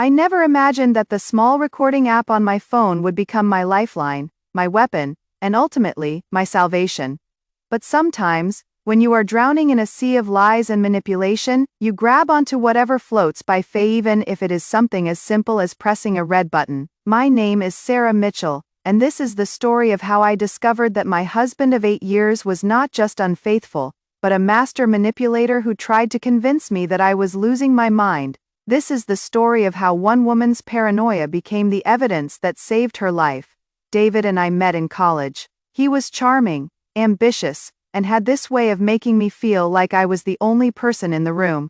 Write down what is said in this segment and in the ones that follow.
I never imagined that the small recording app on my phone would become my lifeline, my weapon, and ultimately, my salvation. But sometimes, when you are drowning in a sea of lies and manipulation, you grab onto whatever floats by faith, even if it is something as simple as pressing a red button. My name is Sarah Mitchell, and this is the story of how I discovered that my husband of 8 years was not just unfaithful, but a master manipulator who tried to convince me that I was losing my mind. This is the story of how one woman's paranoia became the evidence that saved her life. David and I met in college. He was charming, ambitious, and had this way of making me feel like I was the only person in the room.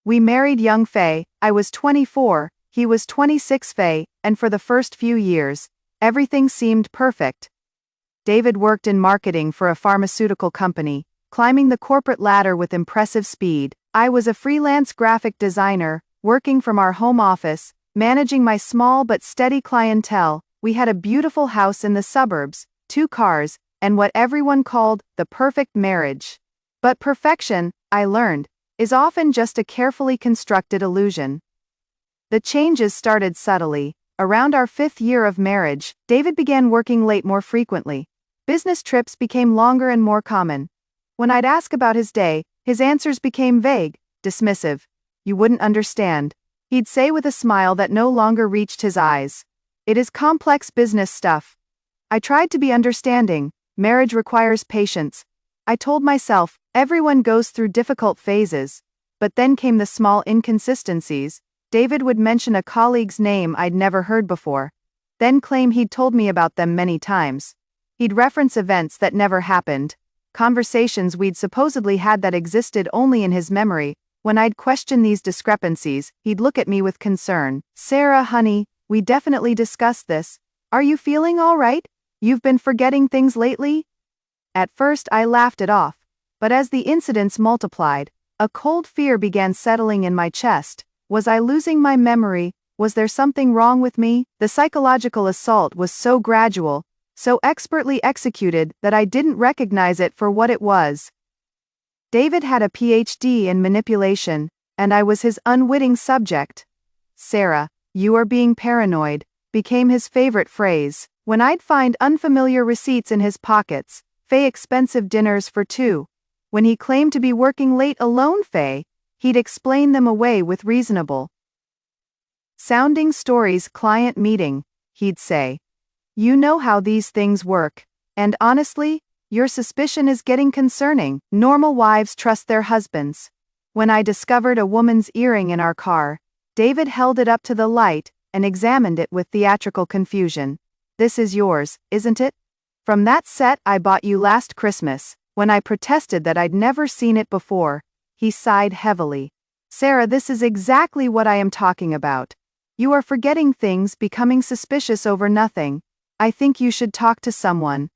We married young Faye. I was 24, he was 26 Faye, and for the first few years, everything seemed perfect. David worked in marketing for a pharmaceutical company, climbing the corporate ladder with impressive speed. I was a freelance graphic designer, working from our home office, managing my small but steady clientele. We had a beautiful house in the suburbs, 2 cars, and what everyone called the perfect marriage. But perfection, I learned, is often just a carefully constructed illusion. The changes started subtly. Around our 5th year of marriage, David began working late more frequently. Business trips became longer and more common. When I'd ask about his day, his answers became vague, dismissive. "You wouldn't understand," he'd say with a smile that no longer reached his eyes. "It is complex business stuff." I tried to be understanding. Marriage requires patience. I told myself, everyone goes through difficult phases. But then came the small inconsistencies. David would mention a colleague's name I'd never heard before, then claim he'd told me about them many times. He'd reference events that never happened, conversations we'd supposedly had that existed only in his memory. When I'd question these discrepancies, he'd look at me with concern. "Sarah, honey, we definitely discussed this. Are you feeling all right? You've been forgetting things lately?" At first I laughed it off, but as the incidents multiplied, a cold fear began settling in my chest. Was I losing my memory? Was there something wrong with me? The psychological assault was so gradual, so expertly executed that I didn't recognize it for what it was. David had a PhD in manipulation, and I was his unwitting subject. "Sarah, you are being paranoid," became his favorite phrase. When I'd find unfamiliar receipts in his pockets, Faye expensive dinners for 2. When he claimed to be working late alone Faye, he'd explain them away with reasonable sounding stories. "Client meeting," he'd say. "You know how these things work. And honestly, your suspicion is getting concerning. Normal wives trust their husbands." When I discovered a woman's earring in our car, David held it up to the light and examined it with theatrical confusion. "This is yours, isn't it? From that set I bought you last Christmas." When I protested that I'd never seen it before, he sighed heavily. "Sarah, this is exactly what I am talking about. You are forgetting things, becoming suspicious over nothing. I think you should talk to someone.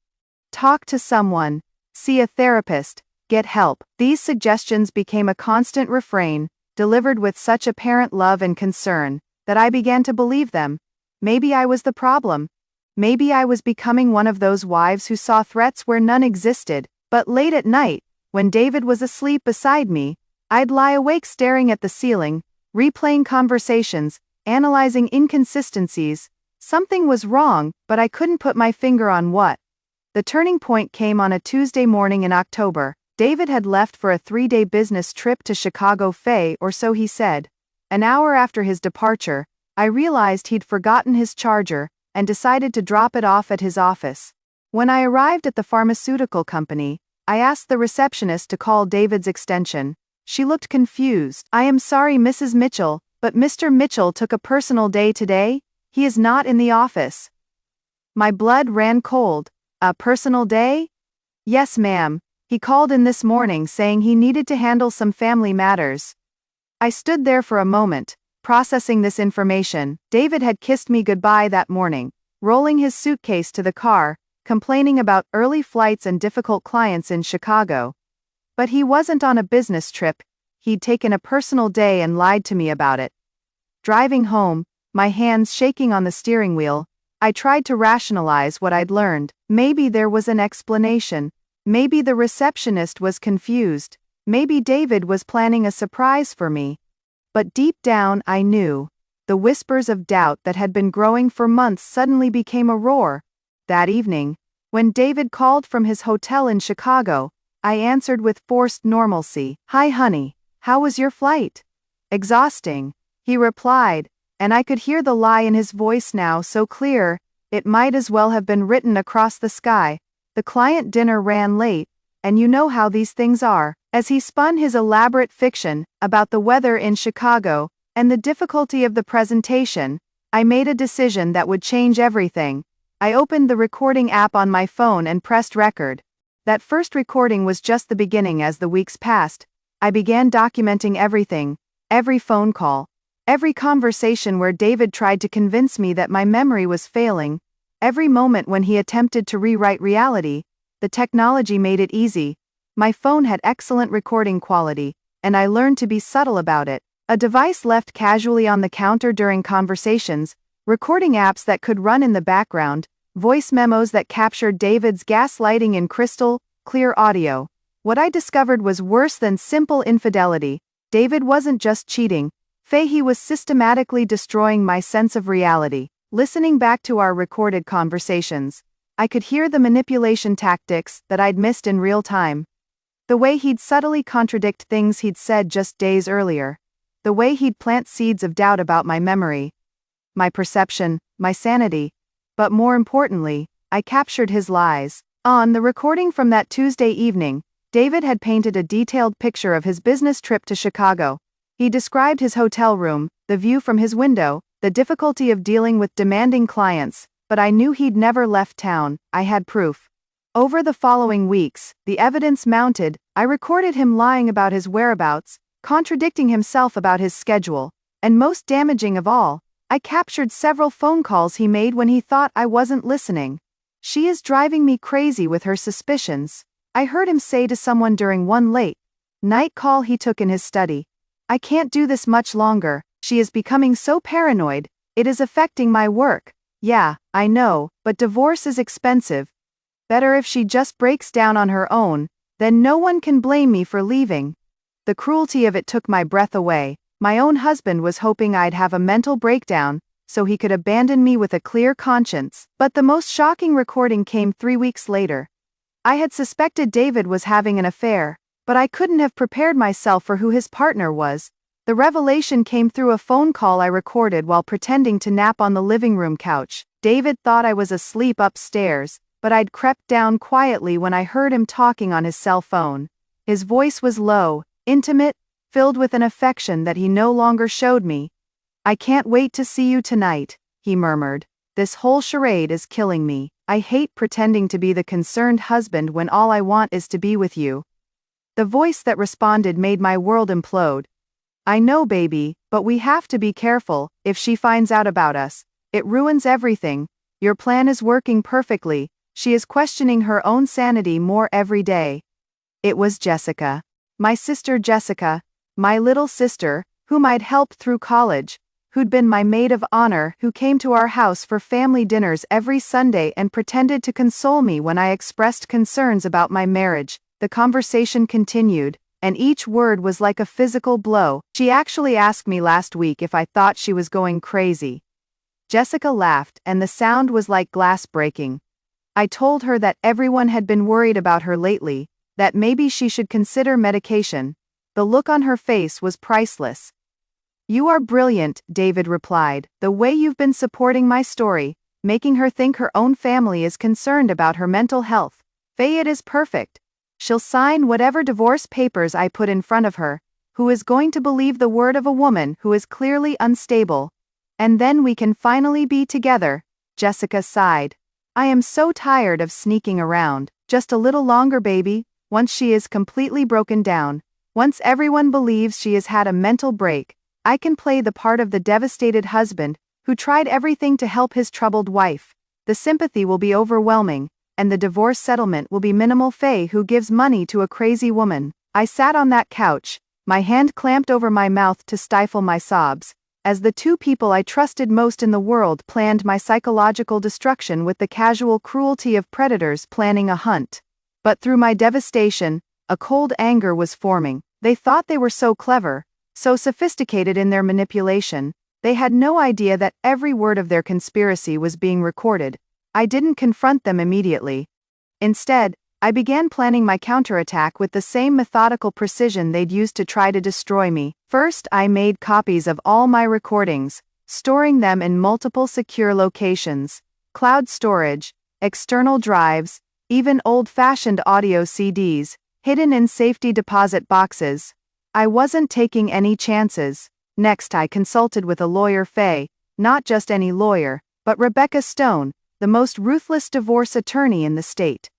Talk to someone. See a therapist. Get help." These suggestions became a constant refrain, delivered with such apparent love and concern, that I began to believe them. Maybe I was the problem. Maybe I was becoming one of those wives who saw threats where none existed. But late at night, when David was asleep beside me, I'd lie awake staring at the ceiling, replaying conversations, analyzing inconsistencies. Something was wrong, but I couldn't put my finger on what. The turning point came on a Tuesday morning in October. David had left for a 3-day business trip to Chicago Faye, or so he said. An hour after his departure, I realized he'd forgotten his charger, and decided to drop it off at his office. When I arrived at the pharmaceutical company, I asked the receptionist to call David's extension. She looked confused. "I am sorry, Mrs. Mitchell, but Mr. Mitchell took a personal day today. He is not in the office." My blood ran cold. "A personal day?" "Yes, ma'am. He called in this morning saying he needed to handle some family matters." I stood there for a moment, processing this information. David had kissed me goodbye that morning, rolling his suitcase to the car, complaining about early flights and difficult clients in Chicago. But he wasn't on a business trip. He'd taken a personal day and lied to me about it. Driving home, my hands shaking on the steering wheel, I tried to rationalize what I'd learned. Maybe there was an explanation. Maybe the receptionist was confused. Maybe David was planning a surprise for me. But deep down I knew. The whispers of doubt that had been growing for months suddenly became a roar. That evening, when David called from his hotel in Chicago, I answered with forced normalcy. "Hi honey, how was your flight?" "Exhausting," he replied, and I could hear the lie in his voice now so clear, it might as well have been written across the sky. "The client dinner ran late, and you know how these things are." As he spun his elaborate fiction about the weather in Chicago and the difficulty of the presentation, I made a decision that would change everything. I opened the recording app on my phone and pressed record. That first recording was just the beginning. As the weeks passed, I began documenting everything, every phone call, every conversation where David tried to convince me that my memory was failing, every moment when he attempted to rewrite reality. The technology made it easy. My phone had excellent recording quality, and I learned to be subtle about it. A device left casually on the counter during conversations, recording apps that could run in the background, voice memos that captured David's gaslighting in crystal clear audio. What I discovered was worse than simple infidelity. David wasn't just cheating, he was systematically destroying my sense of reality. Listening back to our recorded conversations, I could hear the manipulation tactics that I'd missed in real time. The way he'd subtly contradict things he'd said just days earlier. The way he'd plant seeds of doubt about my memory, my perception, my sanity. But more importantly, I captured his lies. On the recording from that Tuesday evening, David had painted a detailed picture of his business trip to Chicago. He described his hotel room, the view from his window, the difficulty of dealing with demanding clients, but I knew he'd never left town. I had proof. Over the following weeks, the evidence mounted. I recorded him lying about his whereabouts, contradicting himself about his schedule, and most damaging of all, I captured several phone calls he made when he thought I wasn't listening. "She is driving me crazy with her suspicions," I heard him say to someone during one late night call he took in his study. "I can't do this much longer. She is becoming so paranoid, it is affecting my work." "Yeah, I know, but divorce is expensive. Better if she just breaks down on her own, then no one can blame me for leaving." The cruelty of it took my breath away. My own husband was hoping I'd have a mental breakdown, so he could abandon me with a clear conscience. But the most shocking recording came 3 weeks later. I had suspected David was having an affair, but I couldn't have prepared myself for who his partner was. The revelation came through a phone call I recorded while pretending to nap on the living room couch. David thought I was asleep upstairs, but I'd crept down quietly when I heard him talking on his cell phone. His voice was low, intimate, filled with an affection that he no longer showed me. "I can't wait to see you tonight," he murmured. "This whole charade is killing me. I hate pretending to be the concerned husband when all I want is to be with you." The voice that responded made my world implode. "I know, baby, but we have to be careful. If she finds out about us, it ruins everything. Your plan is working perfectly. She is questioning her own sanity more every day." It was Jessica. My sister Jessica, my little sister, whom I'd helped through college, who'd been my maid of honor, who came to our house for family dinners every Sunday and pretended to console me when I expressed concerns about my marriage. The conversation continued, and each word was like a physical blow. "She actually asked me last week if I thought she was going crazy." Jessica laughed, and the sound was like glass breaking. "I told her that everyone had been worried about her lately, that maybe she should consider medication." The look on her face was priceless. "You are brilliant," David replied. "The way you've been supporting my story, making her think her own family is concerned about her mental health. It is perfect. She'll sign whatever divorce papers I put in front of her. Who is going to believe the word of a woman who is clearly unstable? And then we can finally be together." Jessica sighed. "I am so tired of sneaking around. Just a little longer, baby. Once she is completely broken down, once everyone believes she has had a mental break, I can play the part of the devastated husband who tried everything to help his troubled wife. The sympathy will be overwhelming, and the divorce settlement will be minimal. Who gives money to a crazy woman?" I sat on that couch, my hand clamped over my mouth to stifle my sobs, as the two people I trusted most in the world planned my psychological destruction with the casual cruelty of predators planning a hunt. But through my devastation, a cold anger was forming. They thought they were so clever, so sophisticated in their manipulation, They had no idea that every word of their conspiracy was being recorded. I didn't confront them immediately. Instead, I began planning my counterattack with the same methodical precision they'd used to try to destroy me. First, I made copies of all my recordings, storing them in multiple secure locations, cloud storage, external drives, even old-fashioned audio CDs, hidden in safety deposit boxes. I wasn't taking any chances. Next, I consulted with a lawyer, Faye, not just any lawyer, but Rebecca Stone, the most ruthless divorce attorney in the state.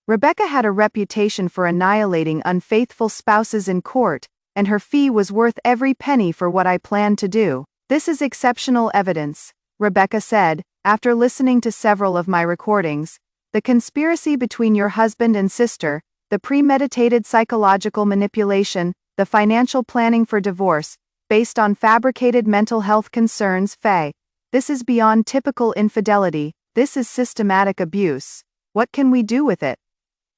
Rebecca had a reputation for annihilating unfaithful spouses in court, and her fee was worth every penny for what I planned to do. This is exceptional evidence, Rebecca said, after listening to several of my recordings. The conspiracy between your husband and sister, the premeditated psychological manipulation, the financial planning for divorce, based on fabricated mental health concerns, Faye. This is beyond typical infidelity, this is systematic abuse. What can we do with it?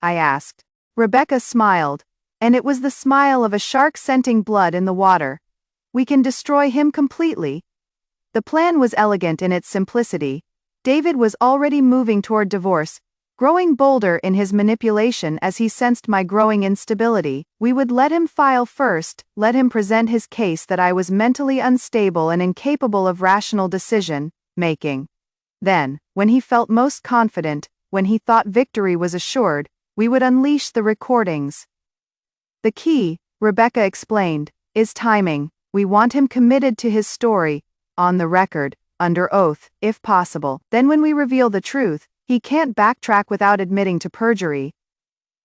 I asked. Rebecca smiled, and it was the smile of a shark scenting blood in the water. We can destroy him completely. The plan was elegant in its simplicity. David was already moving toward divorce, growing bolder in his manipulation as he sensed my growing instability. We would let him file first, let him present his case that I was mentally unstable and incapable of rational decision-making. Then, when he felt most confident, when he thought victory was assured, we would unleash the recordings. The key, Rebecca explained, is timing. We want him committed to his story, on the record, under oath, if possible. Then when we reveal the truth, he can't backtrack without admitting to perjury.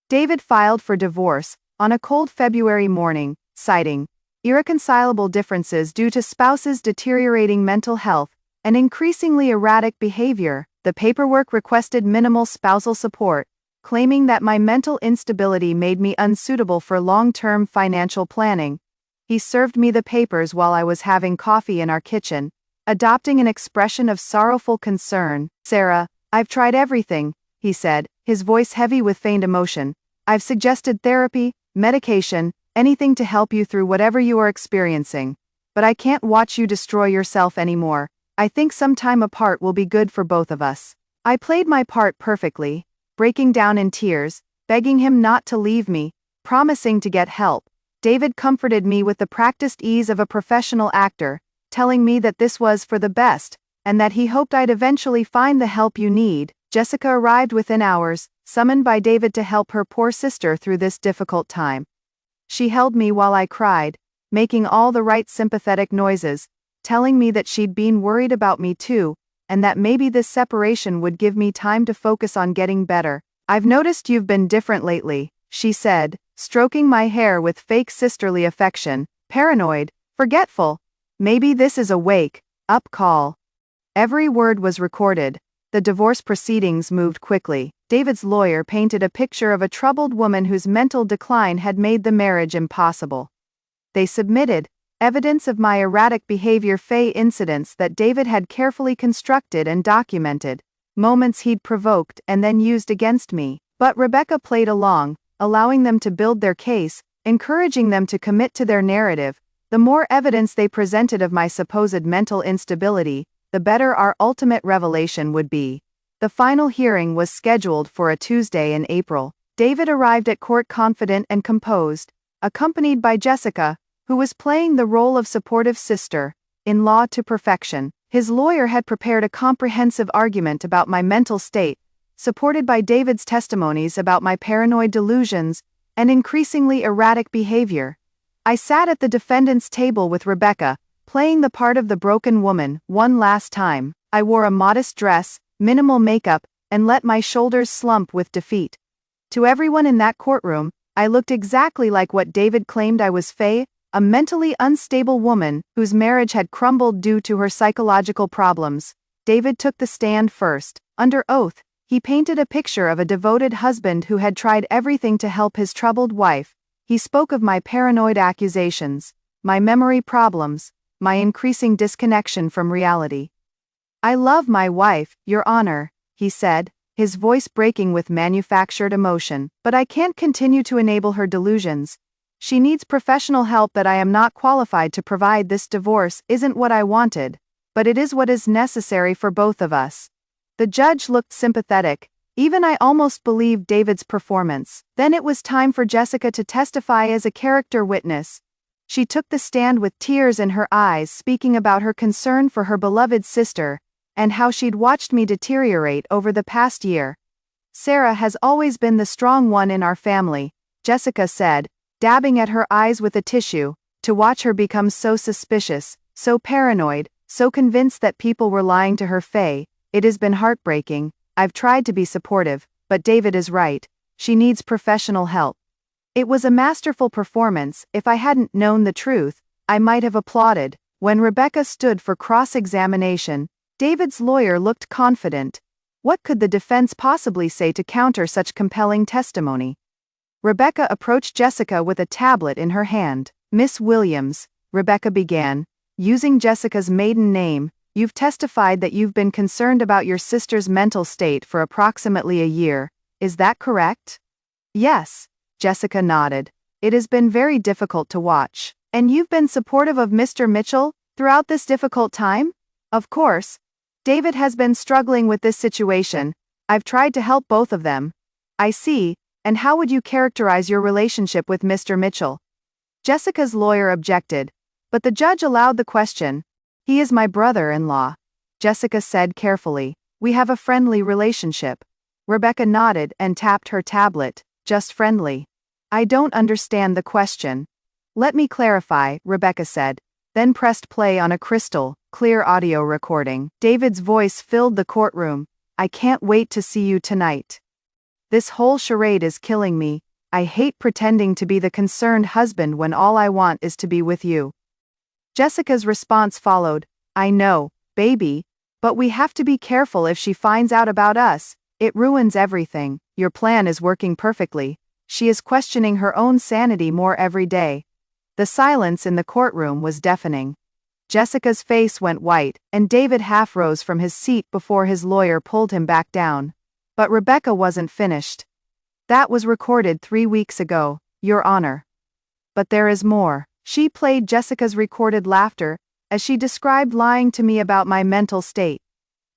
David filed for divorce on a cold February morning, citing irreconcilable differences due to spouse's deteriorating mental health and increasingly erratic behavior. The paperwork requested minimal spousal support, claiming that my mental instability made me unsuitable for long-term financial planning. He served me the papers while I was having coffee in our kitchen, adopting an expression of sorrowful concern. Sarah, I've tried everything, he said, his voice heavy with feigned emotion. I've suggested therapy, medication, anything to help you through whatever you are experiencing. But I can't watch you destroy yourself anymore. I think some time apart will be good for both of us. I played my part perfectly, breaking down in tears, begging him not to leave me, promising to get help. David comforted me with the practiced ease of a professional actor, telling me that this was for the best, and that he hoped I'd eventually find the help you need. Jessica arrived within hours, summoned by David to help her poor sister through this difficult time. She held me while I cried, making all the right sympathetic noises, telling me that she'd been worried about me too, and that maybe this separation would give me time to focus on getting better. I've noticed you've been different lately, she said, stroking my hair with fake sisterly affection. Paranoid, forgetful. Maybe this is a wake-up call. Every word was recorded. The divorce proceedings moved quickly. David's lawyer painted a picture of a troubled woman whose mental decline had made the marriage impossible. They submitted evidence of my erratic behavior, Faye incidents that David had carefully constructed and documented, moments he'd provoked and then used against me. But Rebecca played along, allowing them to build their case, encouraging them to commit to their narrative. The more evidence they presented of my supposed mental instability, the better our ultimate revelation would be. The final hearing was scheduled for a Tuesday in April. David arrived at court confident and composed, accompanied by Jessica, who was playing the role of supportive sister-in-law to perfection. His lawyer had prepared a comprehensive argument about my mental state, supported by David's testimonies about my paranoid delusions and increasingly erratic behavior. I sat at the defendant's table with Rebecca, playing the part of the broken woman one last time. I wore a modest dress, minimal makeup, and let my shoulders slump with defeat. To everyone in that courtroom, I looked exactly like what David claimed I was, Faye, a mentally unstable woman whose marriage had crumbled due to her psychological problems. David took the stand first. Under oath, he painted a picture of a devoted husband who had tried everything to help his troubled wife. He spoke of my paranoid accusations, my memory problems, my increasing disconnection from reality. I love my wife, Your Honor, he said, his voice breaking with manufactured emotion, but I can't continue to enable her delusions. She needs professional help. That I am not qualified to provide. This divorce isn't what I wanted, but it is what is necessary for both of us. The judge looked sympathetic. Even I almost believed David's performance. Then it was time for Jessica to testify as a character witness. She took the stand with tears in her eyes, speaking about her concern for her beloved sister, and how she'd watched me deteriorate over the past year. Sarah has always been the strong one in our family, Jessica said, dabbing at her eyes with a tissue. To watch her become so suspicious, so paranoid, so convinced that people were lying to her, it has been heartbreaking. I've tried to be supportive, but David is right. She needs professional help. It was a masterful performance. If I hadn't known the truth, I might have applauded. When Rebecca stood for cross-examination, David's lawyer looked confident. What could the defense possibly say to counter such compelling testimony? Rebecca approached Jessica with a tablet in her hand. Miss Williams, Rebecca began, using Jessica's maiden name, you've testified that you've been concerned about your sister's mental state for approximately a year. Is that correct? Yes, Jessica nodded. It has been very difficult to watch. And you've been supportive of Mr. Mitchell throughout this difficult time? Of course. David has been struggling with this situation. I've tried to help both of them. I see. And how would you characterize your relationship with Mr. Mitchell? Jessica's lawyer objected, but the judge allowed the question. He is my brother-in-law, Jessica said carefully. We have a friendly relationship. Rebecca nodded and tapped her tablet. Just friendly. I don't understand the question. Let me clarify, Rebecca said, then pressed play on a crystal, clear audio recording. David's voice filled the courtroom. I can't wait to see you tonight. This whole charade is killing me. I hate pretending to be the concerned husband when all I want is to be with you. Jessica's response followed. I know, baby, but we have to be careful. If she finds out about us, it ruins everything. Your plan is working perfectly. She is questioning her own sanity more every day. The silence in the courtroom was deafening. Jessica's face went white, and David half rose from his seat before his lawyer pulled him back down. But Rebecca wasn't finished. That was recorded 3 weeks ago, Your Honor. But there is more. She played Jessica's recorded laughter, as she described lying to me about my mental state.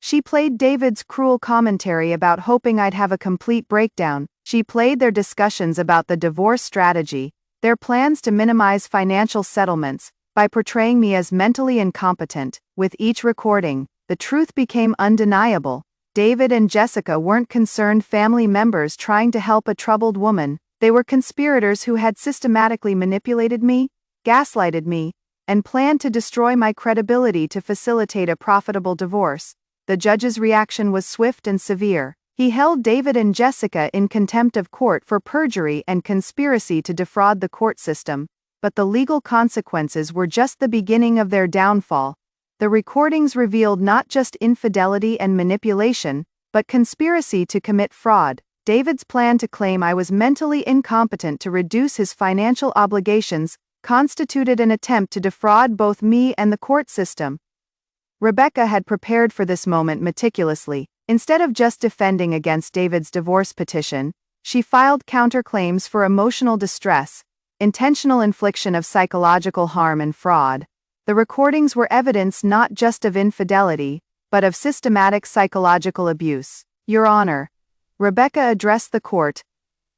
She played David's cruel commentary about hoping I'd have a complete breakdown. She played their discussions about the divorce strategy, their plans to minimize financial settlements, by portraying me as mentally incompetent. With each recording, the truth became undeniable. David and Jessica weren't concerned family members trying to help a troubled woman. They were conspirators who had systematically manipulated me, gaslighted me, and planned to destroy my credibility to facilitate a profitable divorce. The judge's reaction was swift and severe. He held David and Jessica in contempt of court for perjury and conspiracy to defraud the court system. But the legal consequences were just the beginning of their downfall. The recordings revealed not just infidelity and manipulation, but conspiracy to commit fraud. David's plan to claim I was mentally incompetent to reduce his financial obligations constituted an attempt to defraud both me and the court system. Rebecca had prepared for this moment meticulously. Instead of just defending against David's divorce petition, she filed counterclaims for emotional distress, intentional infliction of psychological harm, and fraud. The recordings were evidence not just of infidelity, but of systematic psychological abuse. Your Honor, Rebecca addressed the court.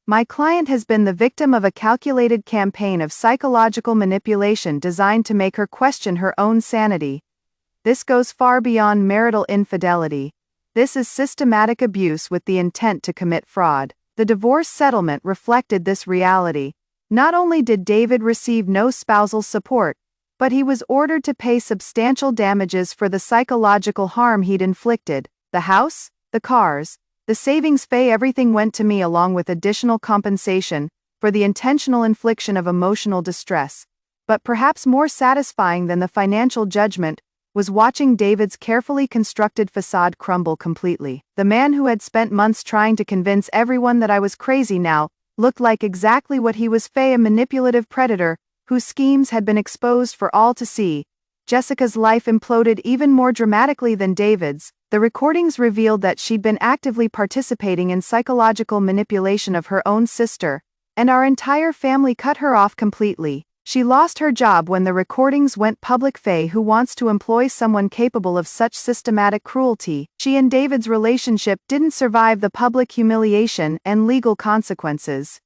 My client has been the victim of a calculated campaign of psychological manipulation designed to make her question her own sanity. This goes far beyond marital infidelity. This is systematic abuse with the intent to commit fraud. The divorce settlement reflected this reality. Not only did David receive no spousal support, but he was ordered to pay substantial damages for the psychological harm he'd inflicted. The house, the cars, the savings, everything went to me, along with additional compensation for the intentional infliction of emotional distress. But perhaps more satisfying than the financial judgment was watching David's carefully constructed facade crumble completely. The man who had spent months trying to convince everyone that I was crazy now looked like exactly what he was, a manipulative predator whose schemes had been exposed for all to see. Jessica's life imploded even more dramatically than David's. The recordings revealed that she'd been actively participating in psychological manipulation of her own sister, and our entire family cut her off completely. She lost her job when the recordings went public. Faye, who wants to employ someone capable of such systematic cruelty. She and David's relationship didn't survive the public humiliation and legal consequences.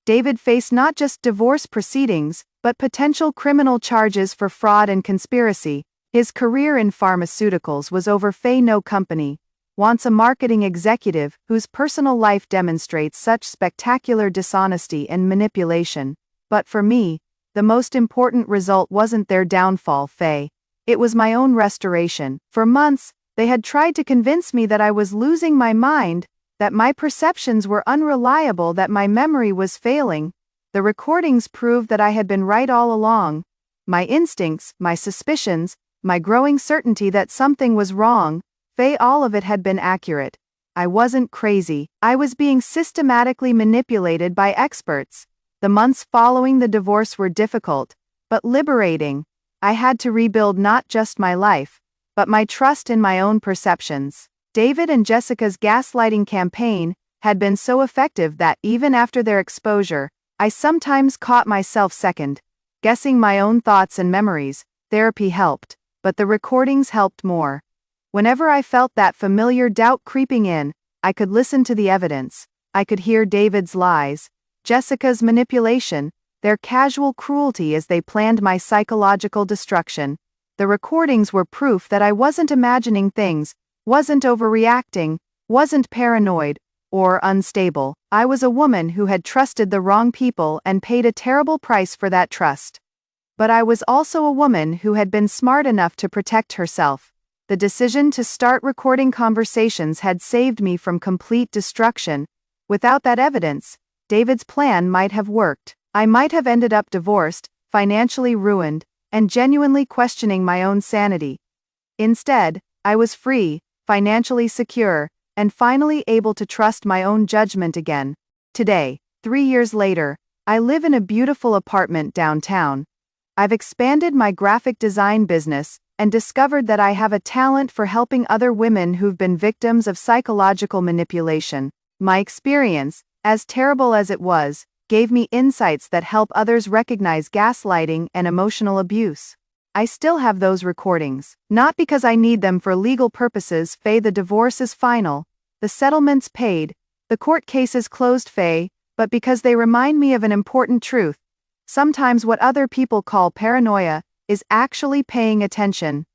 David faced not just divorce proceedings, but potential criminal charges for fraud and conspiracy. His career in pharmaceuticals was over. Faye No Company wants a marketing executive whose personal life demonstrates such spectacular dishonesty and manipulation. But for me, the most important result wasn't their downfall, Faye. It was my own restoration. For months, they had tried to convince me that I was losing my mind, that my perceptions were unreliable, that my memory was failing. The recordings proved that I had been right all along. My instincts, my suspicions, my growing certainty that something was wrong, Faye, all of it had been accurate. I wasn't crazy. I was being systematically manipulated by experts. The months following the divorce were difficult, but liberating. I had to rebuild not just my life, but my trust in my own perceptions. David and Jessica's gaslighting campaign had been so effective that even after their exposure, I sometimes caught myself second guessing my own thoughts and memories. Therapy helped, but the recordings helped more. Whenever I felt that familiar doubt creeping in, I could listen to the evidence. I could hear David's lies, Jessica's manipulation, their casual cruelty as they planned my psychological destruction. The recordings were proof that I wasn't imagining things, wasn't overreacting, wasn't paranoid, or unstable. I was a woman who had trusted the wrong people and paid a terrible price for that trust. But I was also a woman who had been smart enough to protect herself. The decision to start recording conversations had saved me from complete destruction. Without that evidence, David's plan might have worked. I might have ended up divorced, financially ruined, and genuinely questioning my own sanity. Instead, I was free, financially secure, and finally able to trust my own judgment again. Today, 3 years later, I live in a beautiful apartment downtown. I've expanded my graphic design business and discovered that I have a talent for helping other women who've been victims of psychological manipulation. My experience, as terrible as it was, gave me insights that help others recognize gaslighting and emotional abuse. I still have those recordings, not because I need them for legal purposes. Faye, the divorce is final, the settlement's paid, the court case is closed, Faye, but because they remind me of an important truth. Sometimes what other people call paranoia is actually paying attention.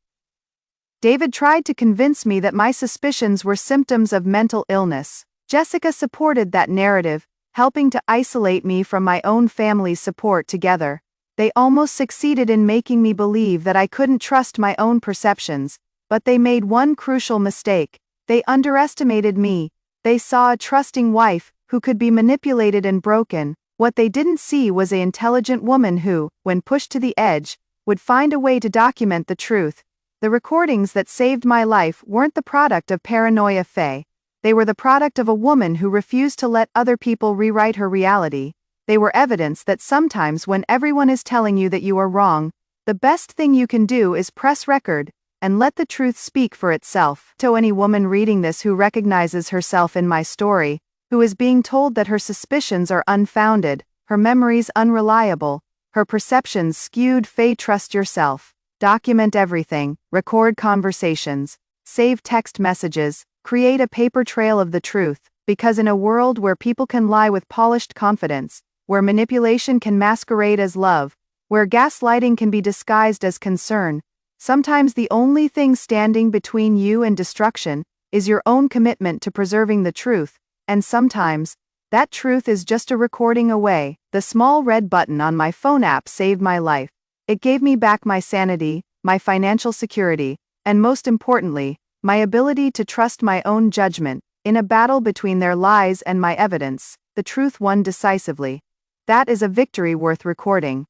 David tried to convince me that my suspicions were symptoms of mental illness. Jessica supported that narrative, helping to isolate me from my own family's support. Together, they almost succeeded in making me believe that I couldn't trust my own perceptions, but they made one crucial mistake. They underestimated me. They saw a trusting wife who could be manipulated and broken. What they didn't see was an intelligent woman who, when pushed to the edge, would find a way to document the truth. The recordings that saved my life weren't the product of paranoia, Faye. They were the product of a woman who refused to let other people rewrite her reality. They were evidence that sometimes when everyone is telling you that you are wrong, the best thing you can do is press record and let the truth speak for itself. To any woman reading this who recognizes herself in my story, who is being told that her suspicions are unfounded, her memories unreliable, her perceptions skewed, Faye, trust yourself. Document everything, record conversations, save text messages, create a paper trail of the truth, because in a world where people can lie with polished confidence, where manipulation can masquerade as love, where gaslighting can be disguised as concern, sometimes the only thing standing between you and destruction is your own commitment to preserving the truth, and sometimes, that truth is just a recording away. The small red button on my phone app saved my life. It gave me back my sanity, my financial security, and most importantly, my ability to trust my own judgment. In a battle between their lies and my evidence, the truth won decisively. That is a victory worth recording.